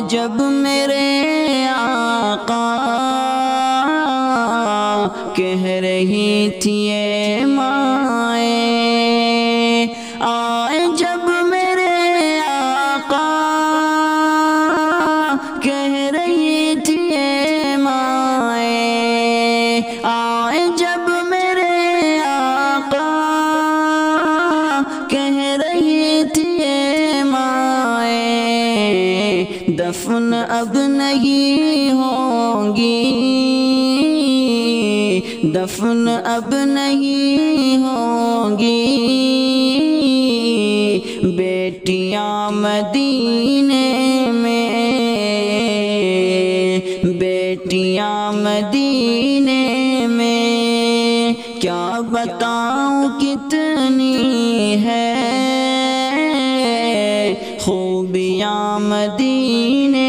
جب میرے آقا کہہ رہی تھی اے مائیں، آئے جب میرے آقا کہہ رہی تھی اے مائیں، آئے جب میرے آقا کہہ رہی تھی اے مائیں، دفن اب نہیں ہوگی، دفن اب نہیں ہوگی، بیٹیاں مدینے میں، بیٹیاں مدینے میں، کیا بتاؤں کتنی ہے خوبیاں مدینے